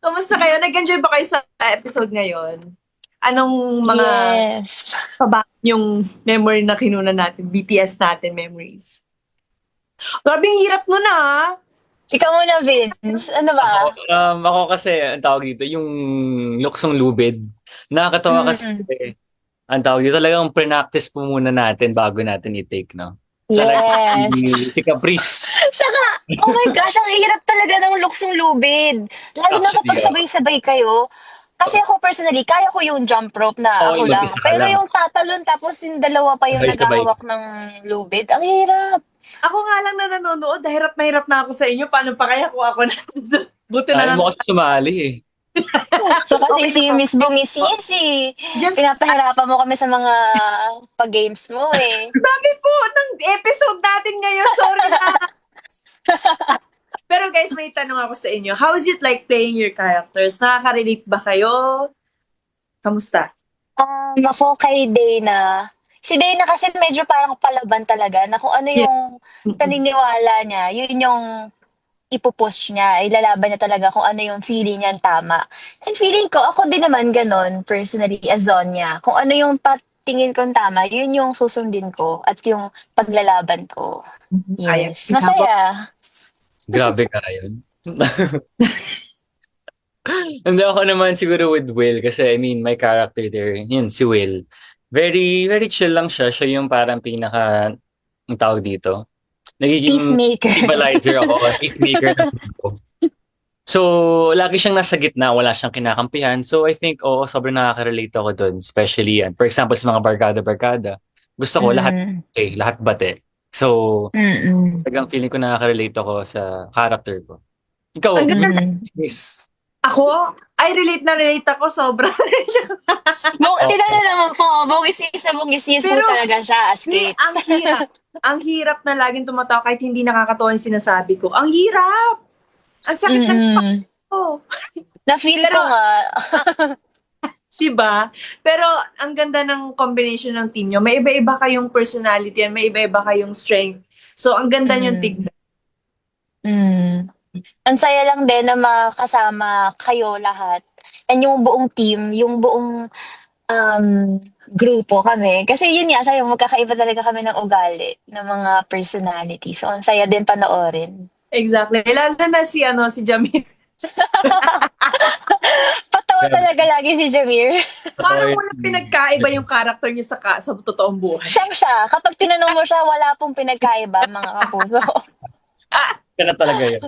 Kamusta kayo? Nag-enjoy ba kayo sa episode ngayon? Anong mga Yes. yung memory na kinuna natin, BTS natin memories? Grabe, ang hirap nun ah. Ikaw muna, Vince. Ano Ako, ba? ako kasi, ang tawag dito, yung luksong lubid. Nakakatawa kasi, Mm. ang tawag dito, talagang pre-practice po muna natin bago natin i-take, no? Talagang Yes. si Caprice. Saka, oh my gosh, ang hirap talaga ng luksong lubid. Lalo na Actually, kapag sabay-sabay kayo. Kasi ako personally, kaya ko yung jump rope na Oo, ako yung lang. mag-isa ka Pero lang. yung tatalon tapos yung dalawa pa yung Sabay-sabay. naghahawak ng lubid, ang hirap. Ako nga lang na nanonood, na hirap na ako sa inyo. Paano pa kaya kung ako na buti na Ayaw lang. mo kasi sumali eh. So kasi Okay si lang. Miss Bungisisi, Just, pinapahirapan mo kami sa mga pag-games mo eh. sabi po ng episode natin ngayon. Sorry na. Pero guys, may tanong ako sa inyo. How is it like playing your characters? Nakaka-relate ba kayo? Kamusta? Ako kay Dana. Si Dana kasi medyo parang palaban talaga na kung ano Yeah. yung Mm-mm. paniniwala niya, yun yung ipupush niya. Ilalaban niya talaga kung ano yung feeling niya tama. And feeling ko, ako din naman ganon, personally, as Zonya. Kung ano yung patingin kong tama, yun yung susundin ko at yung paglalaban ko. Kaya. Yes. Masaya. Grabe ka yun. Hindi ako naman siguro with Will kasi I mean, my character there, yun, si Will. Very, very chill lang siya. Siya yung parang pinaka, ang tawag dito, nagiging Peacemaker. equalizer ako, peacemaker ng grupo. So, lagi siyang nasa gitna, wala siyang kinakampihan. So, I think, oo, sobrang nakaka-relate ako dun. Especially, yan. For example, sa mga barkada-barkada. Gusto ko lahat, Mm. okay, lahat bate. So, Mm-mm. talagang feeling ko nakaka-relate ako sa character ko. Ikaw, Ang ganda. Mm. Miss. Ako? Ay, relate na relate ako. Sobra. Tinanong naman po, bungis-is po Pero, talaga siya, as Hindi, Kate. ang hirap. Ang hirap na laging tumatawa kahit hindi nakakatawa yung sinasabi ko. Ang hirap! Ang sakit ng Mm. ko. Na-feel ko Pero, nga. diba? Pero, ang ganda ng combination ng team nyo. May iba-iba kayong personality and may iba-iba kayong strength. So, ang ganda nyo Mm. tignan. Mm. Ang saya lang din na makasama kayo lahat. And yung buong team, yung buong um, grupo kami. Kasi yun nga, sayo, magkakaiba talaga kami ng ugali, ng mga personality. So, ang saya din panoorin. Exactly. Lalo na si Jamil. Patawa talaga lagi si Jamir. Parang walang pinagkaiba yung character niya sa totoong buhay. Siyang siya. Kapag tinanong mo siya, wala pong pinagkaiba, mga kapuso. Kaya talaga yun.